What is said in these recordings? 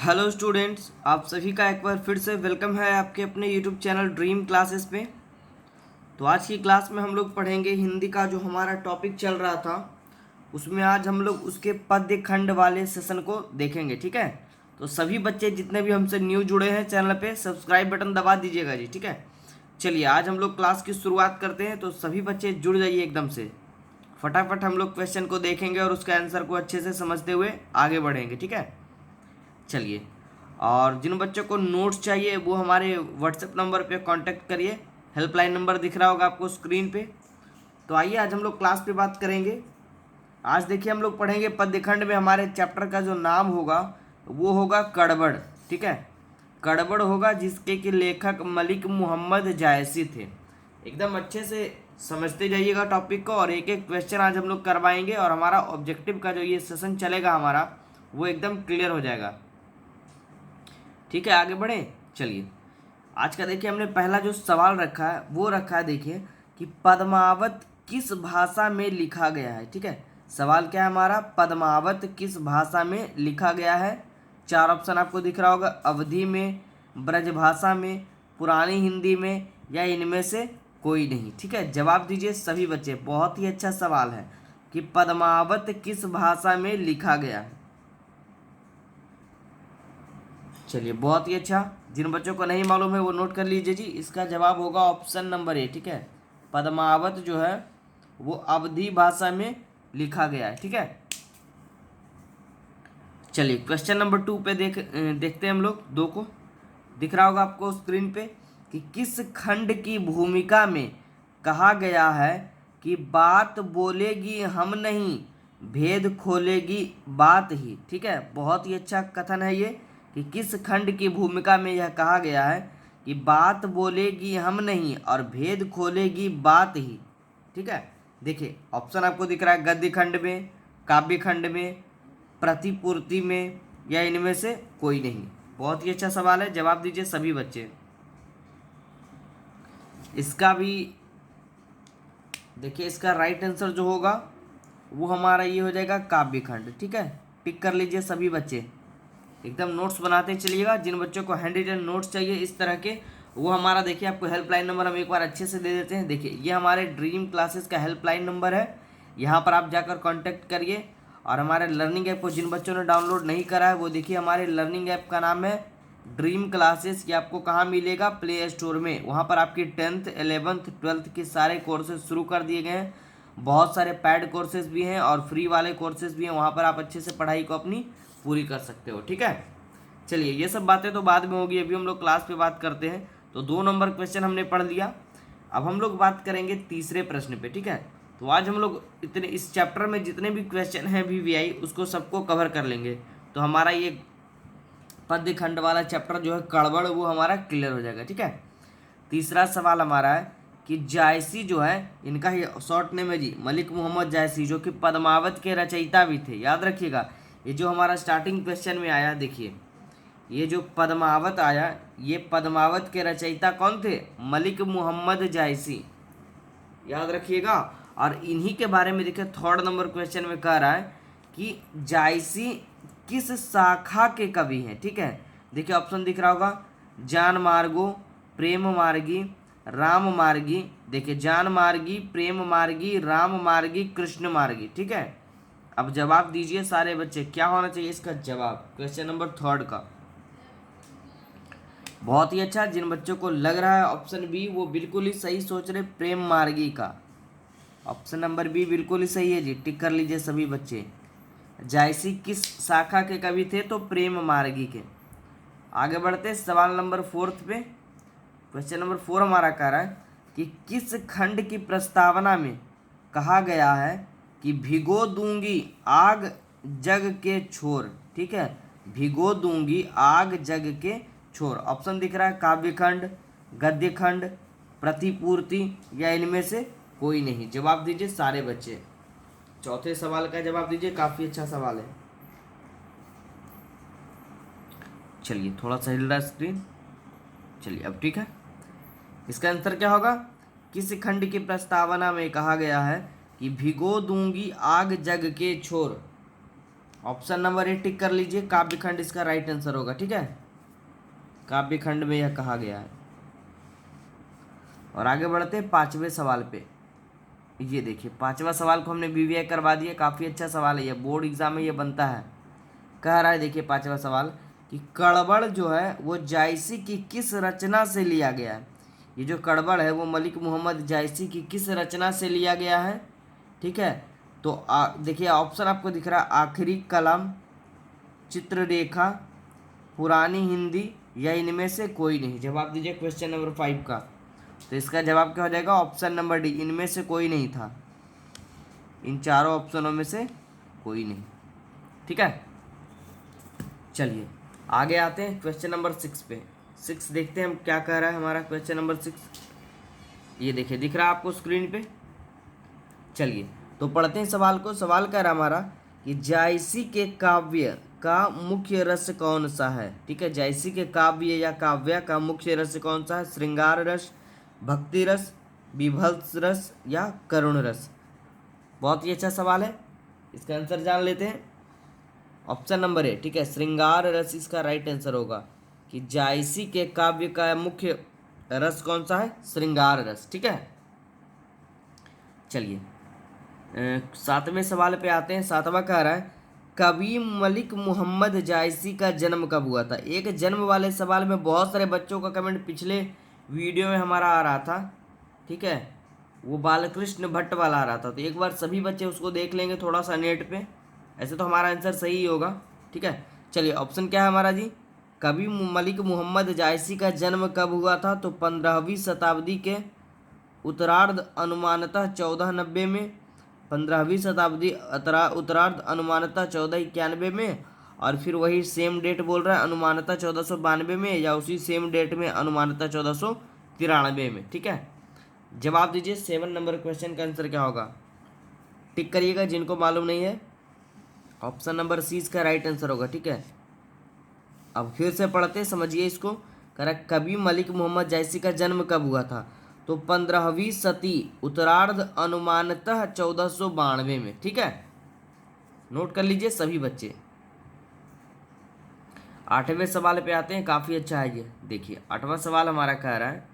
Hello students, आप सभी का एक बार फिर से वेलकम है आपके अपने यूट्यूब चैनल ड्रीम क्लासेस पे। तो आज की क्लास में हम लोग पढ़ेंगे हिंदी का जो हमारा टॉपिक चल रहा था, उसमें आज हम लोग उसके पद्य खंड वाले सेशन को देखेंगे। ठीक है, तो सभी बच्चे जितने भी हमसे न्यू जुड़े हैं चैनल पे सब्सक्राइब बटन दबा दीजिएगा जी। ठीक है, चलिए आज हम लोग क्लास की शुरुआत करते हैं। तो सभी बच्चे जुड़ जाइए एकदम से, फटाफट हम लोग क्वेश्चन को देखेंगे और उसका आंसर को अच्छे से समझते हुए आगे बढ़ेंगे। ठीक है, चलिए। और जिन बच्चों को नोट्स चाहिए वो हमारे व्हाट्सएप नंबर पे कांटेक्ट करिए, हेल्पलाइन नंबर दिख रहा होगा आपको स्क्रीन पे। तो आइए आज हम लोग क्लास पे बात करेंगे। आज देखिए हम लोग पढ़ेंगे पद्यखंड में हमारे चैप्टर का जो नाम होगा वो होगा कड़बड़। ठीक है, कड़बड़ होगा जिसके कि लेखक मलिक मोहम्मद जायसी थे। एकदम अच्छे से समझते जाइएगा टॉपिक को, और एक एक क्वेश्चन आज हम लोग करवाएंगे और हमारा ऑब्जेक्टिव का जो ये सेशन चलेगा हमारा वो एकदम क्लियर हो जाएगा। ठीक है, आगे बढ़े। चलिए आज का देखिए हमने पहला जो सवाल रखा है वो रखा है, देखिए कि पद्मावत किस भाषा में लिखा गया है। ठीक है, सवाल क्या है हमारा, पद्मावत किस भाषा में लिखा गया है। चार ऑप्शन आपको दिख रहा होगा, अवधी में, ब्रजभाषा में, पुरानी हिंदी में, या इनमें से कोई नहीं। ठीक है, जवाब दीजिए सभी बच्चे। बहुत ही अच्छा सवाल है कि पद्मावत किस भाषा में लिखा गया है। चलिए बहुत ही अच्छा, जिन बच्चों को नहीं मालूम है वो नोट कर लीजिए जी। इसका जवाब होगा ऑप्शन नंबर ए। ठीक है, पद्मावत जो है वो अवधी भाषा में लिखा गया है। ठीक है, चलिए क्वेश्चन नंबर 2 पे देखते हैं हम लोग। दो को दिख रहा होगा आपको स्क्रीन पे कि किस खंड की भूमिका में कहा गया है कि बात बोलेगी हम नहीं, भेद खोलेगी बात ही। ठीक है, बहुत ही अच्छा कथन है ये कि किस खंड की भूमिका में यह कहा गया है कि बात बोलेगी हम नहीं और भेद खोलेगी बात ही। ठीक है, देखिए ऑप्शन आपको दिख रहा है, गद्य खंड में, काव्य खंड में, प्रतिपूर्ति में, या इनमें से कोई नहीं। बहुत ही अच्छा सवाल है, जवाब दीजिए सभी बच्चे। इसका भी देखिए, इसका राइट आंसर जो होगा वो हमारा ये हो जाएगा काव्य खंड। ठीक है, टिक कर लीजिए सभी बच्चे, एकदम नोट्स बनाते चलिएगा। जिन बच्चों को हैंड रिटन नोट्स चाहिए इस तरह के, वो हमारा देखिए आपको हेल्पलाइन नंबर हम एक बार अच्छे से दे देते हैं। देखिए ये हमारे ड्रीम क्लासेस का हेल्पलाइन नंबर है, यहाँ पर आप जाकर कांटेक्ट करिए। और हमारे लर्निंग ऐप को जिन बच्चों ने डाउनलोड नहीं करा है वो देखिए, हमारे लर्निंग ऐप का नाम है ड्रीम क्लासेस। ये आपको कहाँ मिलेगा, प्ले स्टोर में। वहाँ पर आपकी 10th 11th 12th के सारे कोर्सेज शुरू कर दिए गए हैं। बहुत सारे पैड कोर्सेज भी हैं और फ्री वाले कोर्सेज भी हैं, वहाँ पर आप अच्छे से पढ़ाई को अपनी पूरी कर सकते हो। ठीक है, चलिए ये सब बातें तो बाद में होगी, अभी हम लोग क्लास पे बात करते हैं। तो 2 नंबर क्वेश्चन हमने पढ़ लिया। अब हम लोग बात करेंगे तीसरे प्रश्न पे। ठीक है, तो आज हम लोग इतने इस चैप्टर में जितने भी क्वेश्चन हैं वीवीआई उसको सबको कवर कर लेंगे। तो हमारा ये पद्य खंड वाला चैप्टर जो है कड़बड़ वो हमारा क्लियर हो जाएगा। ठीक है, तीसरा सवाल हमारा है कि जायसी जो है, इनका ही शॉर्ट नेम है जी मलिक मोहम्मद जायसी, जो कि पद्मावत के रचयिता भी थे। याद रखिएगा, ये जो हमारा स्टार्टिंग क्वेश्चन में आया, देखिए ये जो पद्मावत आया, ये पद्मावत के रचयिता कौन थे, मलिक मोहम्मद जायसी। याद रखिएगा। और इन्हीं के बारे में देखिए थर्ड नंबर क्वेश्चन में कह रहा है कि जायसी किस शाखा के कवि हैं। ठीक है, देखिए ऑप्शन दिख रहा होगा, जान मार्गो, प्रेम मार्गी, राम मार्गी। देखिए जान मार्गी, प्रेम मार्गी, राम मार्गी, कृष्ण मार्गी। ठीक है, अब जवाब दीजिए सारे बच्चे, क्या होना चाहिए इसका जवाब क्वेश्चन नंबर 3 का। बहुत ही अच्छा, जिन बच्चों को लग रहा है ऑप्शन बी वो बिल्कुल ही सही सोच रहे, प्रेम मार्गी का। ऑप्शन नंबर बी बिल्कुल ही सही है जी, टिक कर लीजिए सभी बच्चे। जायसी किस शाखा के कवि थे, तो प्रेम मार्गी के। आगे बढ़ते सवाल नंबर 4 पे। क्वेश्चन नंबर 4 हमारा कह रहा है कि किस खंड की प्रस्तावना में कहा गया है कि भिगो दूंगी आग जग के छोर। ठीक है, भिगो दूंगी आग जग के छोर। ऑप्शन दिख रहा है, काव्य खंड, गद्य खंड, प्रतिपूर्ति, या इनमें से कोई नहीं। जवाब दीजिए सारे बच्चे, चौथे सवाल का जवाब दीजिए, काफी अच्छा सवाल है। चलिए थोड़ा सा हिल रहा है स्क्रीन, चलिए अब ठीक है। इसका आंसर क्या होगा, किस खंड की प्रस्तावना में कहा गया है कि भिगो दूंगी आग जग के छोर। ऑप्शन नंबर ए टिक कर लीजिए, काव्यखंड इसका राइट आंसर होगा। ठीक है, काव्यखंड में यह कहा गया है। और आगे बढ़ते हैं 5वें सवाल पे। ये देखिए 5वां सवाल को हमने वीवीआई करवा दिया, काफ़ी अच्छा सवाल है, ये बोर्ड एग्जाम में ये बनता है। कह रहा है देखिए 5वां सवाल कि कड़बड़ जो है वो जायसी की किस रचना से लिया गया है। ये जो कड़बड़ है वो मलिक मोहम्मद जायसी की किस रचना से लिया गया है। ठीक है, तो देखिए ऑप्शन आपको दिख रहा है, आखिरी कलम, चित्ररेखा, पुरानी हिंदी, या इनमें से कोई नहीं। जवाब दीजिए क्वेश्चन नंबर 5 का। तो इसका जवाब क्या हो जाएगा, ऑप्शन नंबर डी, इनमें से कोई नहीं था। इन चारों ऑप्शनों में से कोई नहीं। ठीक है, चलिए आगे आते हैं क्वेश्चन नंबर 6 पे। 6 देखते हैं हम क्या कह रहा है हमारा क्वेश्चन नंबर 6। ये देखिए दिख रहा है आपको स्क्रीन पे। चलिए तो पढ़ते हैं सवाल को। सवाल कह रहा हमारा कि जायसी के काव्य का मुख्य रस कौन सा है। ठीक है, जायसी के काव्य या काव्य का मुख्य रस कौन सा है। श्रृंगार रस, भक्ति रस, विभत्स रस, या करुण रस। बहुत ही अच्छा सवाल है, इसका आंसर जान लेते हैं। ऑप्शन नंबर ए, ठीक है, श्रृंगार रस इसका राइट आंसर होगा कि जायसी के काव्य का मुख्य रस कौन सा है, श्रृंगार रस। ठीक है, चलिए 7वें सवाल पे आते हैं। 7वां कह रहा है कवि मलिक मोहम्मद जायसी का जन्म कब हुआ था। एक जन्म वाले सवाल में बहुत सारे बच्चों का कमेंट पिछले वीडियो में हमारा आ रहा था। ठीक है, वो बालकृष्ण भट्ट वाला आ रहा था, तो एक बार सभी बच्चे उसको देख लेंगे थोड़ा सा नेट पे। ऐसे तो हमारा आंसर सही ही होगा। ठीक है, चलिए ऑप्शन क्या है हमारा जी, कवि मलिक मोहम्मद जायसी का जन्म कब हुआ था। तो 15वीं शताब्दी के उत्तरार्ध अनुमानतः 1490 में, 15वीं शताब्दी उत्तरार्ध अनुमानतः 1491 में, और फिर वही सेम डेट बोल रहा है अनुमानतः 1492 में, या उसी सेम डेट में अनुमानतः 1493 में। ठीक है, जवाब दीजिए 7 नंबर क्वेश्चन का आंसर क्या होगा। टिक करिएगा जिनको मालूम नहीं है। ऑप्शन नंबर सी इसका राइट आंसर होगा। ठीक है, अब फिर से पढ़ते समझिए इसको। करेक्ट, कवि मलिक मोहम्मद जायसी का जन्म कब हुआ था। तो 15वीं सदी उत्तरार्ध अनुमानतः 1492 में। ठीक है, नोट कर लीजिए सभी बच्चे। 8वें सवाल पे आते हैं, काफ़ी अच्छा है ये। देखिए 8वां सवाल हमारा कह रहा है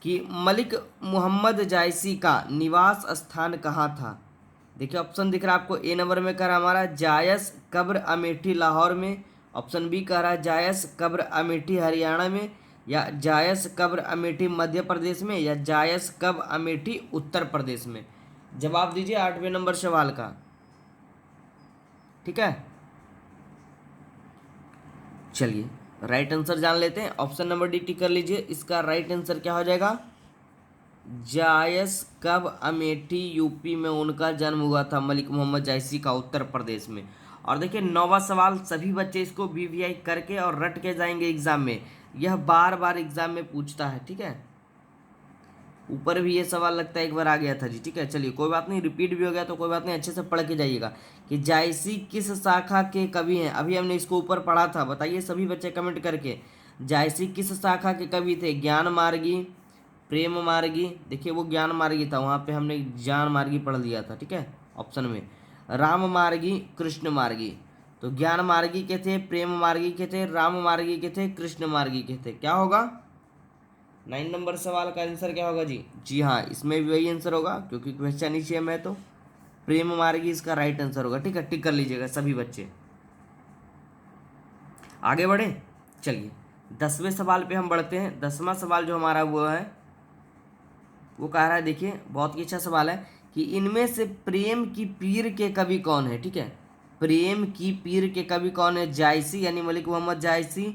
कि मलिक मोहम्मद जायसी का निवास स्थान कहाँ था। देखिए ऑप्शन दिख रहा है आपको। ए नंबर में कह रहा है हमारा जायस कब्र अमेठी लाहौर में। ऑप्शन बी कह रहा है जायस कब्र अमेठी हरियाणा में, या जायस कब्र अमेठी मध्य प्रदेश में, या जायस कब्र अमेठी उत्तर प्रदेश में। जवाब दीजिए 8वें नंबर सवाल का। ठीक है, चलिए राइट आंसर जान लेते हैं। ऑप्शन नंबर डी टिक कर लीजिए, इसका राइट आंसर क्या हो जाएगा, जायस कब अमेठी यूपी में उनका जन्म हुआ था, मलिक मोहम्मद जायसी का उत्तर प्रदेश में। और देखिए 9वां सवाल सभी बच्चे इसको वीवीआई करके और रट के जाएंगे एग्जाम में, यह बार बार एग्जाम में पूछता है। ठीक है, ऊपर भी ये सवाल लगता है एक बार आ गया था जी। ठीक है, चलिए कोई बात नहीं, रिपीट भी हो गया तो कोई बात नहीं, अच्छे से पढ़ के जाइएगा कि जायसी किस शाखा के कवि हैं। अभी हमने इसको ऊपर पढ़ा था, बताइए सभी बच्चे कमेंट करके, जायसी किस शाखा के कवि थे। ज्ञान मार्गी, प्रेम मार्गी, देखिए वो ज्ञान मार्गी था, वहाँ पे हमने ज्ञान मार्गी पढ़ लिया था। ठीक है, ऑप्शन में राम मार्गी, कृष्ण मार्गी। तो ज्ञान मार्गी के थे, प्रेम मार्गी के थे, राम मार्गी के थे, कृष्ण मार्गी के थे। क्या होगा 9 नंबर सवाल का आंसर क्या होगा जी। जी हाँ, इसमें भी वही आंसर होगा क्योंकि क्वेश्चन ही सेम है, तो प्रेम मार्गी इसका राइट आंसर होगा। ठीक है, टिक कर लीजिएगा सभी बच्चे। आगे बढ़े, चलिए 10वें सवाल पे हम बढ़ते हैं। 10वां सवाल जो हमारा वो है वो कह रहा है, देखिए बहुत ही अच्छा सवाल है कि इनमें से प्रेम की पीर के कवि कौन है। ठीक है, प्रेम की पीर के कवि कौन है। जायसी यानी मलिक मोहम्मद जायसी,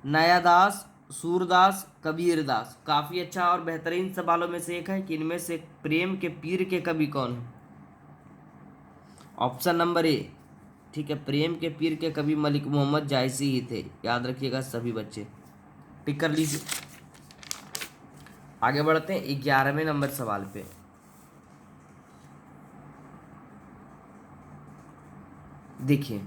नयादास, सूरदास, कबीरदास। काफ़ी अच्छा और बेहतरीन सवालों में से एक है कि इनमें से प्रेम के पीर के कवि कौन है। ऑप्शन नंबर ए, ठीक है, प्रेम के पीर के कवि मलिक मोहम्मद जायसी ही थे। याद रखिएगा सभी बच्चे, टिक कर लीजिए। आगे बढ़ते हैं 11वें नंबर सवाल पे। देखिए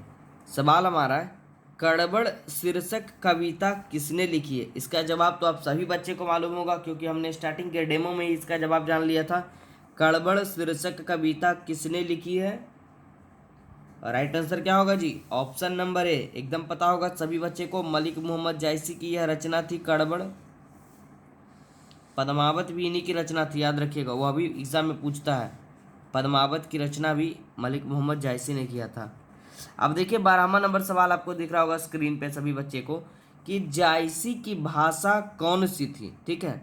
सवाल हमारा है, कड़बड़ शीर्षक कविता किसने लिखी है। इसका जवाब तो आप सभी बच्चे को मालूम होगा क्योंकि हमने स्टार्टिंग के डेमो में ही इसका जवाब जान लिया था। कड़बड़ शीर्षक कविता किसने लिखी है। राइट आंसर क्या होगा जी? Option number A. एकदम पता होगा सभी बच्चे को, मलिक मोहम्मद जायसी की यह रचना थी कड़बड़। पद्मावत भी इन्हीं की रचना थी, याद रखिएगा, वह भी एग्जाम में पूछता है। पद्मावत की रचना भी मलिक मोहम्मद जायसी ने किया था। अब देखिए 12वां नंबर सवाल आपको दिख रहा होगा स्क्रीन पे सभी बच्चे को, कि जायसी की भाषा कौन सी थी। ठीक है,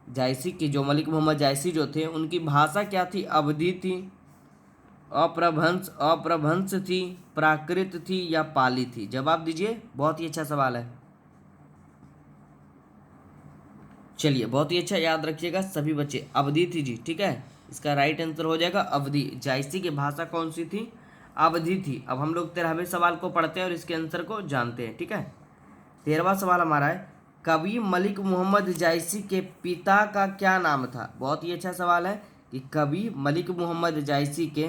जायसी की, जो मलिक मोहम्मद जायसी जो थे, उनकी भाषा क्या थी? अवधी थी, अप्रभंश थी, प्राकृत थी, या पाली थी? जवाब दीजिए, बहुत ही अच्छा सवाल है। चलिए, बहुत ही अच्छा, याद रखिएगा सभी बच्चे, अवधि थी जी। ठीक है, इसका राइट आंसर हो जाएगा अवधि। जायसी की भाषा कौन सी थी? अवधि थी। अब हम लोग 13वें सवाल को पढ़ते हैं और इसके आंसर को जानते हैं। ठीक है, 13वां सवाल हमारा है, कवि मलिक मोहम्मद जायसी के पिता का क्या नाम था? बहुत ही अच्छा सवाल है कि कवि मलिक मोहम्मद जायसी के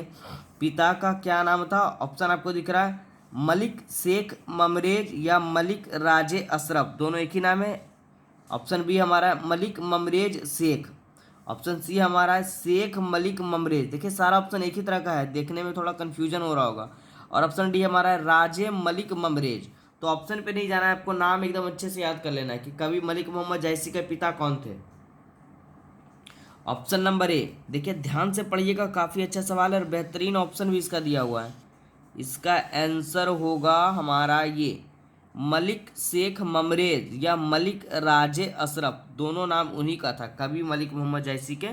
पिता का क्या नाम था। ऑप्शन आपको दिख रहा है, मलिक शेख ममरेज या मलिक राजे अशरफ, दोनों एक ही नाम है। ऑप्शन बी हमारा है मलिक ममरेज शेख। ऑप्शन सी हमारा है शेख मलिक ममरेज। देखिए सारा ऑप्शन एक ही तरह का है, देखने में थोड़ा कन्फ्यूजन हो रहा होगा। और ऑप्शन डी हमारा है राजे मलिक ममरेज। तो ऑप्शन पे नहीं जाना है आपको, नाम एकदम अच्छे से याद कर लेना है कि कवि मलिक मोहम्मद जायसी के पिता कौन थे। ऑप्शन नंबर ए, देखिए ध्यान से पढ़िएगा, काफ़ी अच्छा सवाल है और बेहतरीन ऑप्शन भी इसका दिया हुआ है। इसका आंसर होगा हमारा ये, मलिक शेख ममरेज या मलिक राजे अशरफ, दोनों नाम उन्हीं का था, कवि मलिक मोहम्मद जायसी के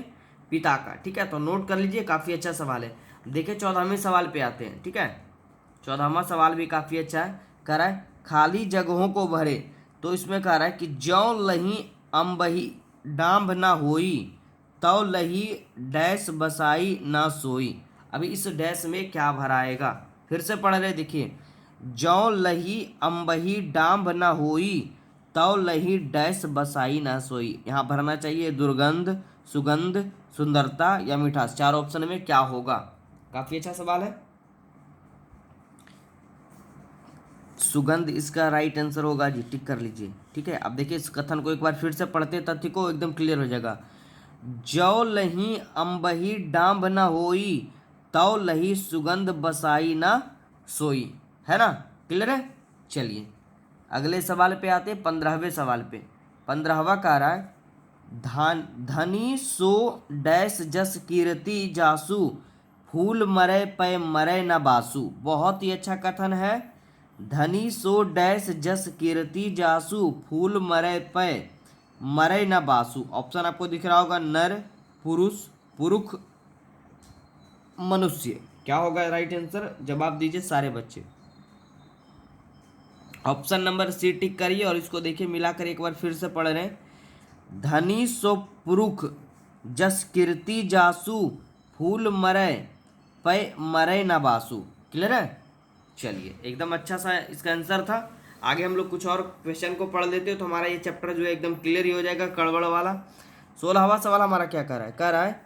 पिता का। ठीक है, तो नोट कर लीजिए, काफ़ी अच्छा सवाल है। देखिए 14वें सवाल पे आते हैं। ठीक है, 14वां सवाल भी काफ़ी अच्छा है। कह रहा है खाली जगहों को भरे, तो इसमें कह रहा है कि ज्यों लही अम्बही डांभ ना होई, तौ लही डैश बसाई ना सोई। अभी इस डैश में क्या भराएगा? फिर से पढ़ रहे, देखिए, ज्यों लही अम्बही डांभ ना होई, तौ लही डैश बसाई ना सोई। यहाँ भरना चाहिए दुर्गंध, सुगंध, सुंदरता या मिठास। चार ऑप्शन में क्या होगा? काफ़ी अच्छा सवाल है। सुगंध इसका राइट आंसर होगा जी, टिक कर लीजिए। ठीक है, अब देखिए इस कथन को एक बार फिर से पढ़ते, तथ्य को एकदम क्लियर हो जाएगा। जौ लही अम्बही डांभ न होई, तौ लही सुगंध बसाई ना सोई। है ना, क्लियर है? चलिए अगले सवाल पे आते, 15वें सवाल पे। 15वां कह रहा है धनी सो डैश जस कीर्ति जासु, फूल मरे पे मरे न बासु। बहुत ही अच्छा कथन है। धनी सो डैश जस कीर्ति जासु, फूल मरे पे मरे न बासु। ऑप्शन आपको दिख रहा होगा, नर, पुरुष, पुरुष, मनुष्य। क्या होगा राइट आंसर? जवाब दीजिए सारे बच्चे। ऑप्शन नंबर सी टिक करिए और इसको देखिए मिलाकर एक बार फिर से पढ़ रहे हैं। धनी सो पुरुष जस कीर्ति जासु, फूल मरे पे मरे न बासु। क्लियर है? चलिए एकदम अच्छा सा इसका आंसर था। आगे हम लोग कुछ और क्वेश्चन को पढ़ लेते हो तो हमारा ये चैप्टर जो है एकदम क्लियर ही हो जाएगा, कड़बड़ वाला। 16वां सवाल हमारा क्या कर रहा है? कह रहा है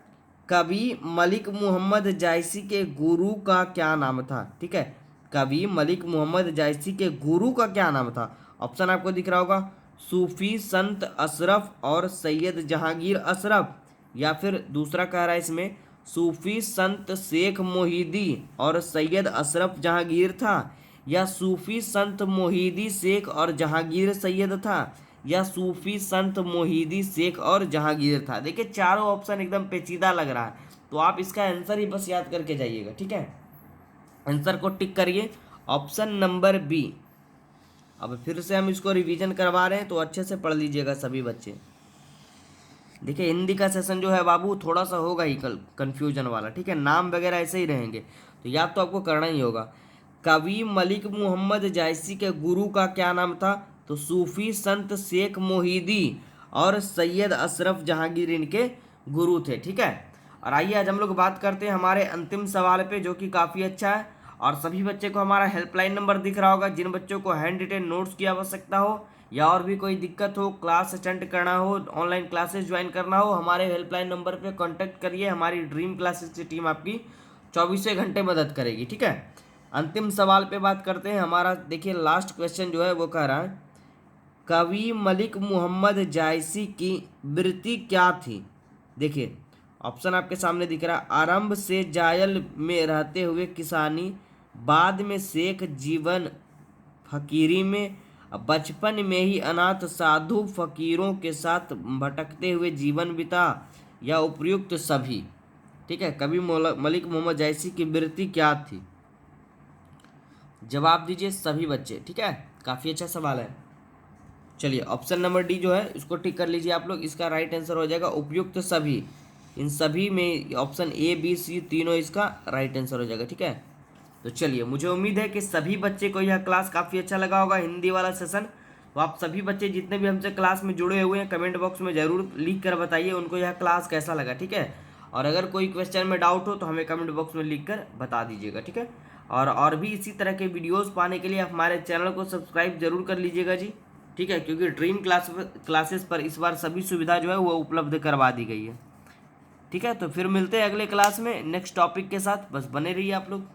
कवि मलिक मोहम्मद जायसी के गुरु का क्या नाम था? ठीक है, कवि मलिक मोहम्मद जायसी के गुरु का क्या नाम था? ऑप्शन आपको दिख रहा होगा, सूफी संत अशरफ और सैयद जहांगीर अशरफ, या फिर दूसरा कह रहा है इसमें सूफी संत शेख मोहिदी और सैयद अशरफ जहांगीर था, या सूफी संत मोहिदी शेख और जहांगीर सैयद था, या सूफी संत मोहिदी शेख और जहांगीर था। देखिए चारों ऑप्शन एकदम पेचीदा लग रहा है, तो आप इसका आंसर ही बस याद करके जाइएगा। ठीक है, आंसर को टिक करिए, ऑप्शन नंबर बी। अब फिर से हम इसको रिवीजन करवा रहे हैं तो अच्छे से पढ़ लीजिएगा सभी बच्चे। देखिए हिंदी का सेशन जो है बाबू थोड़ा सा होगा ही कल कन्फ्यूजन वाला। ठीक है, नाम वगैरह ऐसे ही रहेंगे तो याद तो आपको करना ही होगा। कवि मलिक मोहम्मद जायसी के गुरु का क्या नाम था? तो सूफी संत शेख मोहिदी और सैयद अशरफ जहांगीर इनके गुरु थे। ठीक है, और आइए आज हम लोग बात करते हैं हमारे अंतिम सवाल पे, जो कि काफ़ी अच्छा है। और सभी बच्चे को हमारा हेल्पलाइन नंबर दिख रहा होगा। जिन बच्चों को हैंड रिटेन नोट्स की आवश्यकता हो या और भी कोई दिक्कत हो, क्लास अटेंड करना हो, ऑनलाइन क्लासेस ज्वाइन करना हो, हमारे हेल्पलाइन नंबर पे कांटेक्ट करिए। हमारी ड्रीम क्लासेस की टीम आपकी 24 घंटे मदद करेगी। ठीक है, अंतिम सवाल पे बात करते हैं। हमारा देखिए लास्ट क्वेश्चन जो है वो कह रहा है कवि मलिक मोहम्मद जायसी की वृत्ति क्या थी? देखिए ऑप्शन आपके सामने दिख रहा है, आरंभ से जायल में रहते हुए किसानी, बाद में शेख जीवन फकीरी में, बचपन में ही अनाथ साधु फकीरों के साथ भटकते हुए जीवन बिता, या उपयुक्त सभी। ठीक है, कवि मलिक मोहम्मद जैसी की वृत्ति क्या थी? जवाब दीजिए सभी बच्चे। ठीक है, काफ़ी अच्छा सवाल है। चलिए ऑप्शन नंबर डी जो है इसको टिक कर लीजिए आप लोग, इसका राइट आंसर हो जाएगा उपयुक्त सभी। इन सभी में ऑप्शन ए बी सी तीनों इसका राइट आंसर हो जाएगा। ठीक है, तो चलिए मुझे उम्मीद है कि सभी बच्चे को यह क्लास काफ़ी अच्छा लगा होगा, हिंदी वाला सेशन। तो आप सभी बच्चे जितने भी हमसे क्लास में जुड़े हुए हैं कमेंट बॉक्स में ज़रूर लिख कर बताइए उनको यह क्लास कैसा लगा। ठीक है, और अगर कोई क्वेश्चन में डाउट हो तो हमें कमेंट बॉक्स में लिख कर बता दीजिएगा। ठीक है, और भी इसी तरह के वीडियोज़ पाने के लिए आप हमारे चैनल को सब्सक्राइब जरूर कर लीजिएगा जी। ठीक है, क्योंकि ड्रीम क्लासेस पर इस बार सभी सुविधा जो है वो उपलब्ध करवा दी गई है। ठीक है, तो फिर मिलते हैं अगले क्लास में नेक्स्ट टॉपिक के साथ, बस बने रहिए आप लोग।